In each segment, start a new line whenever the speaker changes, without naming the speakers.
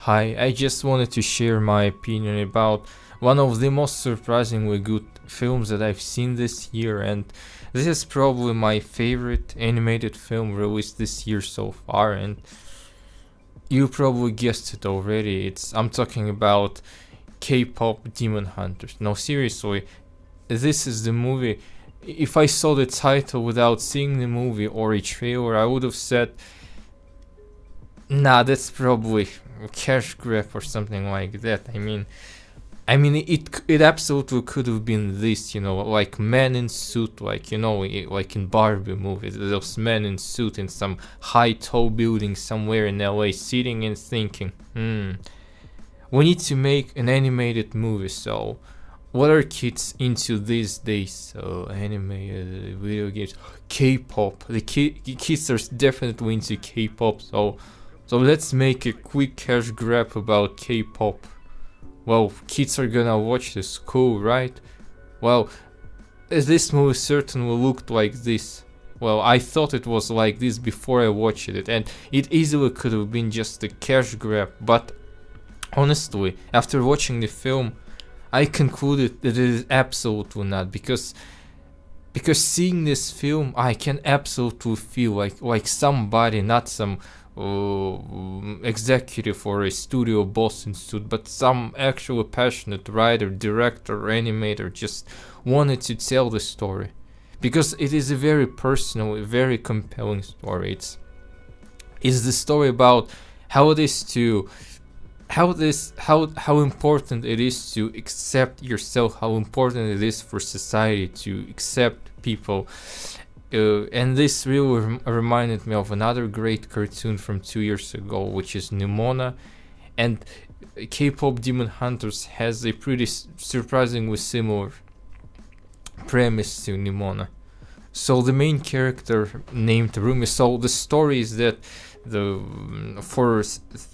Hi, I just wanted to share my opinion about one of the most surprisingly good films that I've seen this year, and this is probably my favorite animated film released this year so far, and you probably guessed it already. I'm talking about K-pop Demon Hunters. No, seriously, this is the movie. If I saw the title without seeing the movie or a trailer, I would have said, nah, that's probably a cash grab or something like that. It absolutely could have been this, like men in suit, like like in Barbie movies, those men in suit in some high tall building somewhere in LA, sitting and thinking, we need to make an animated movie. So, what are kids into these days? So, animated video games, K-pop. The kids are definitely into K-pop. So let's make a quick cash grab about K-pop. Well, kids are gonna watch this, cool, right? Well, this movie certainly looked like this. Well, I thought it was like this before I watched it, and it easily could have been just a cash grab, but honestly, after watching the film, I concluded that it is absolutely not, because seeing this film, I can absolutely feel like somebody, not some executive or a studio boss in suit, but some actual passionate writer, director, animator just wanted to tell the story, because it is a very personal, very compelling story. It's the story about how it is to how important it is to accept yourself, how important it is for society to accept people. And this really reminded me of another great cartoon from 2 years ago, which is Nimona. And K-pop Demon Hunters has a pretty surprisingly similar premise to Nimona. So the main character named Rumi. So the story is that the for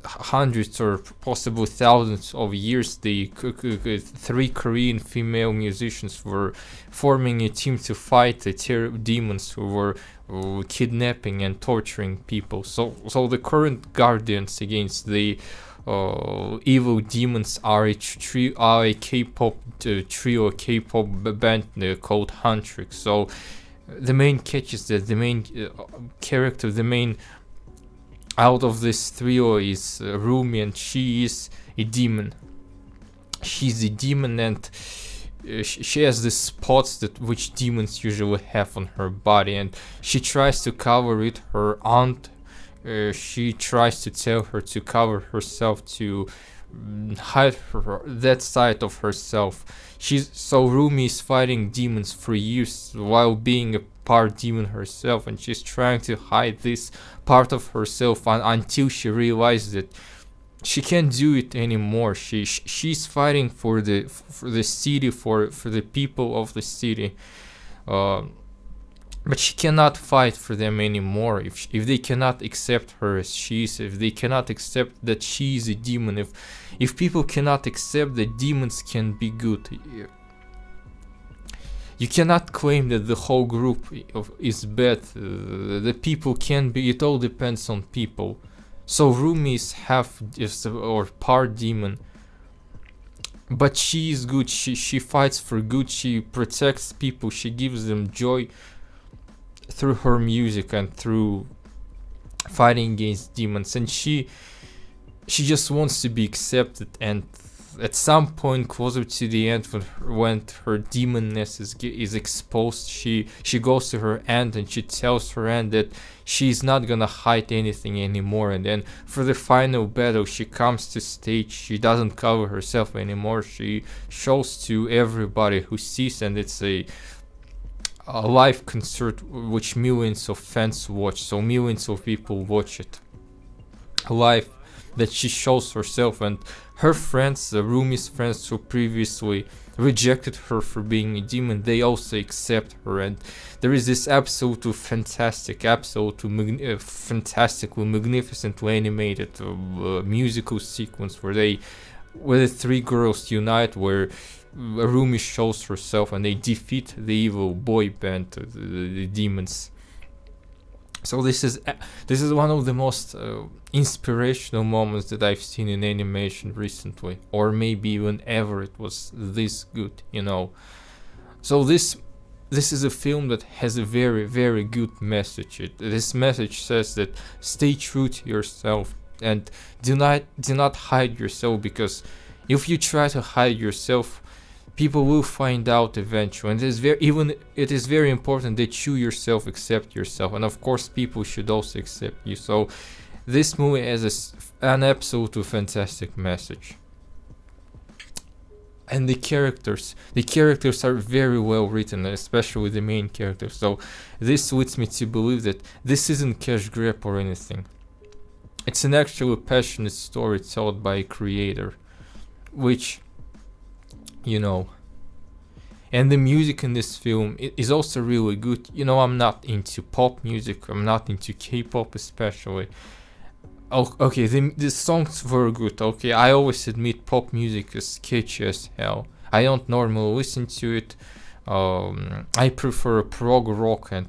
hundreds or possibly thousands of years, the three Korean female musicians were forming a team to fight the demons who were kidnapping and torturing people. So the current guardians against the evil demons are a K-pop trio, K-pop band called Huntrix. So the main catch is that the main character, the main out of this trio is Rumi, and she is a demon. She's a demon, and she has the spots that which demons usually have on her body, and she tries to cover it. Her aunt, she tries to tell her to cover herself, to hide that side of herself. Rumi is fighting demons for years while being a part demon herself, and she's trying to hide this part of herself until she realizes that she can't do it anymore. She's fighting for the city, for the people of the city. But she cannot fight for them anymore if they cannot accept her as she is, if they cannot accept that she is a demon, if people cannot accept that demons can be good. You cannot claim that the whole group is bad. The people can be. It all depends on people. So Rumi is half or part demon, but she is good. She fights for good. She protects people. She gives them joy through her music and through fighting against demons. And she just wants to be accepted. And at some point closer to the end, when her demonness is exposed, she goes to her aunt and she tells her aunt that she's not gonna hide anything anymore. And then for the final battle, she comes to stage. She doesn't cover herself anymore. She shows to everybody who sees, and it's a live concert which millions of fans watch. So millions of people watch it live, that she shows herself, and her friends, Rumi's friends who previously rejected her for being a demon, they also accept her. And there is this absolutely fantastic, fantastically magnificently animated musical sequence where the three girls unite, where Rumi shows herself and they defeat the evil boy band, the demons. So this is one of the most inspirational moments that I've seen in animation recently, or maybe even ever. It was this good, you know. So this is a film that has a very very good message. This message says that stay true to yourself and do not hide yourself, because if you try to hide yourself, people will find out eventually. And it is very important that you yourself accept yourself, and of course people should also accept you. So this movie has an absolutely fantastic message. And the characters are very well written, especially the main character. So this leads me to believe that this isn't cash grab or anything. It's an actually passionate story told by a creator, which, you know. And the music in this film is also really good. You know, I'm not into pop music, I'm not into K-pop especially. Oh, okay, the songs were good. Okay, I always admit pop music is catchy as hell. I don't normally listen to it. I prefer prog rock and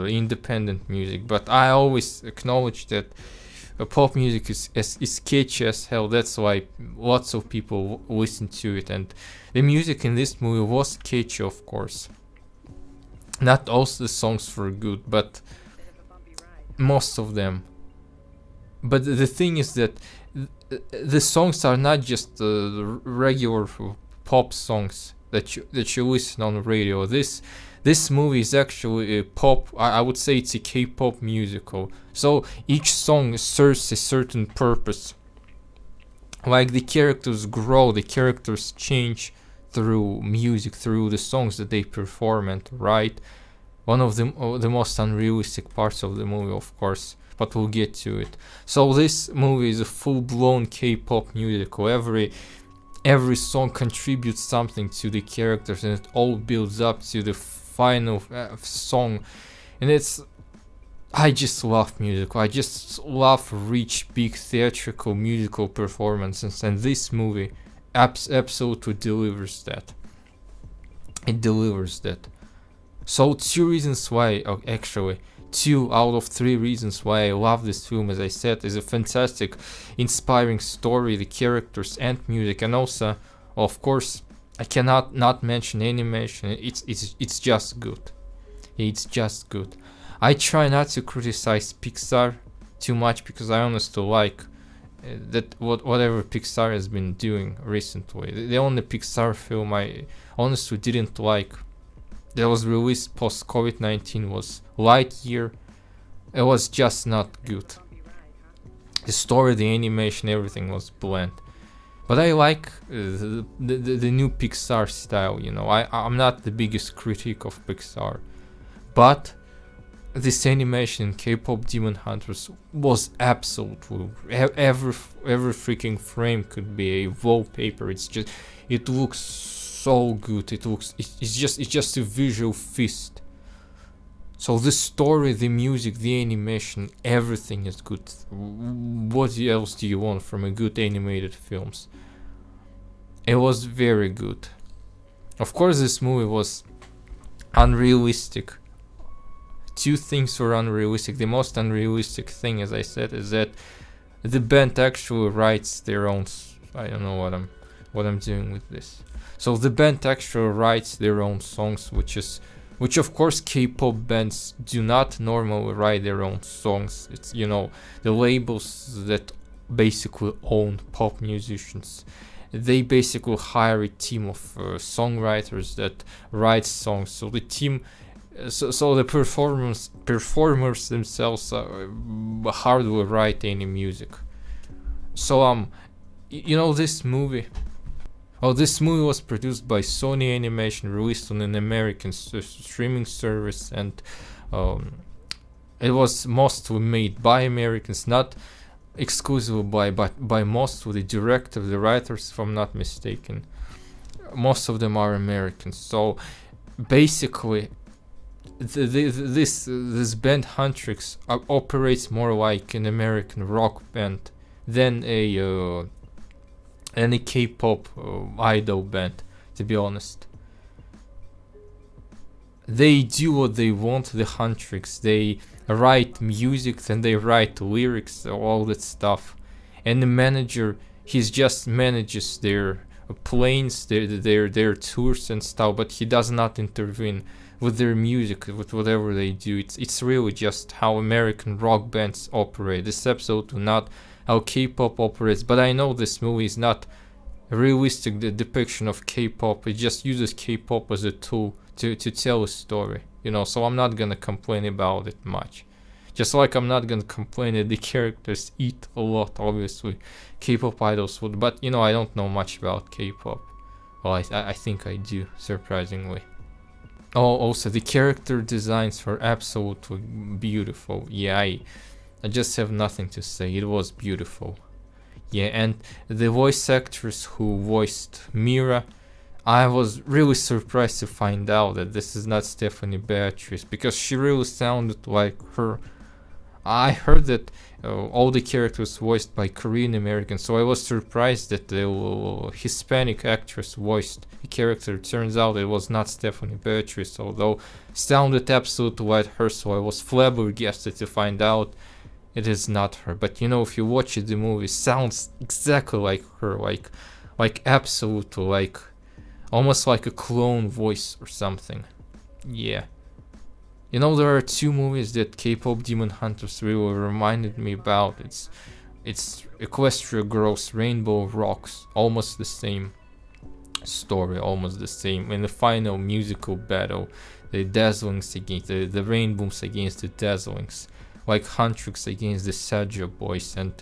independent music, but I always acknowledge that pop music is catchy as hell. That's why lots of people listen to it, and the music in this movie was catchy, of course. Not all the songs were good, but most of them. But the thing is that the songs are not just regular pop songs that you listen on the radio. This movie is actually a pop. I would say it's a K-pop musical. So each song serves a certain purpose. Like the characters grow, the characters change through music, through the songs that they perform and write. One of the most unrealistic parts of the movie, of course, but we'll get to it. So this movie is a full-blown K-pop musical. Every song contributes something to the characters, and it all builds up to the final song. And I just love music. I just love rich, big theatrical musical performances, and this movie absolutely delivers that. It delivers that. So two reasons why, actually, 2 out of 3 reasons why I love this film, as I said, is a fantastic, inspiring story, the characters and music, and also, of course, I cannot not mention animation. It's just good. It's just good. I try not to criticize Pixar too much because I honestly like that whatever Pixar has been doing recently. The only Pixar film I honestly didn't like that was released post COVID-19 was Lightyear. It was just not good. The story, the animation, everything was bland. But I like the new Pixar style. You know, I'm not the biggest critic of Pixar, but this animation in K-pop Demon Hunters was absolutely every freaking frame could be a wallpaper. It looks so good. It's just a visual feast. So the story, the music, the animation, everything is good. What else do you want from a good animated films? It was very good. Of course, this movie was unrealistic. 2 things were unrealistic. The most unrealistic thing, as I said, is that the band actually writes their own. I don't know what I'm doing with this. So the band actually writes their own songs, which of course K-pop bands do not normally write their own songs. It's, you know, the labels that basically own pop musicians. They basically hire a team of songwriters that write songs. So the team, so the performers themselves hardly write any music. So you know, this movie was produced by Sony Animation, released on an American streaming service, and it was mostly made by Americans, not exclusively but by most of the director, the writers, if I'm not mistaken. Most of them are Americans. So basically, this band Huntrix operates more like an American rock band than a K-pop idol band, to be honest. They do what they want, the Huntrix. They write music, then they write lyrics, all that stuff. And the manager, he's just manages their planes, their tours and stuff, but he does not intervene with their music, with whatever they do. It's really just how American rock bands operate. This is absolutely not how K-pop operates. But I know this movie is not a realistic depiction of K-pop. It just uses K-pop as a tool to tell a story, you know. So I'm not gonna complain about it much. Just like I'm not gonna complain that the characters eat a lot, obviously. K-pop idols would, but you know, I don't know much about K-pop. Well, I think I do, surprisingly. Oh, also, the character designs were absolutely beautiful. Yeah, I just have nothing to say. It was beautiful. Yeah, and the voice actress who voiced Mira, I was really surprised to find out that this is not Stephanie Beatrice, because she really sounded like her. I heard that all the characters voiced by Korean Americans, so I was surprised that the Hispanic actress voiced the character. Turns out it was not Stephanie Beatrice, although sounded absolutely like her, so I was flabbergasted to find out it is not her. But you know, if you watch it, the movie sounds exactly like her, like absolutely, like almost like a clone voice or something. Yeah. You know, there are two movies that K-pop Demon Hunters really reminded me about. It's Equestria Girls, Rainbow Rocks, almost the same story, almost the same. In the final musical battle, the Dazzlings against the Rainbows against the Dazzlings, like Huntrix against the Saja Boys. And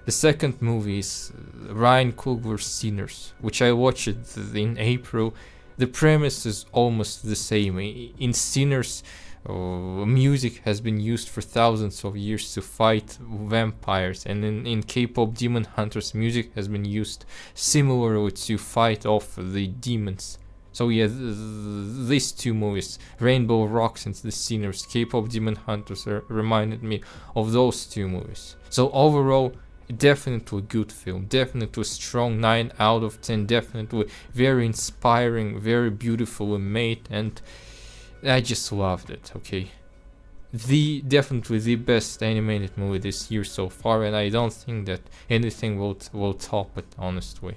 the second movie is Ryan Coogler's Sinners, which I watched in April. The premise is almost the same. In Sinners, music has been used for thousands of years to fight vampires, and in K-pop Demon Hunters, music has been used similarly to fight off the demons. So yeah, these two movies, Rainbow Rocks and The Sinners, K-pop Demon Hunters, reminded me of those two movies. So overall, definitely good film, definitely strong 9 out of 10, definitely very inspiring, very beautifully made, and I just loved it. Okay, definitely the best animated movie this year so far, and I don't think that anything will top it, honestly.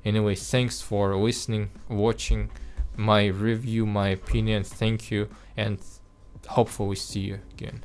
Anyway, thanks for listening, watching my review, my opinion. Thank you, and hopefully see you again.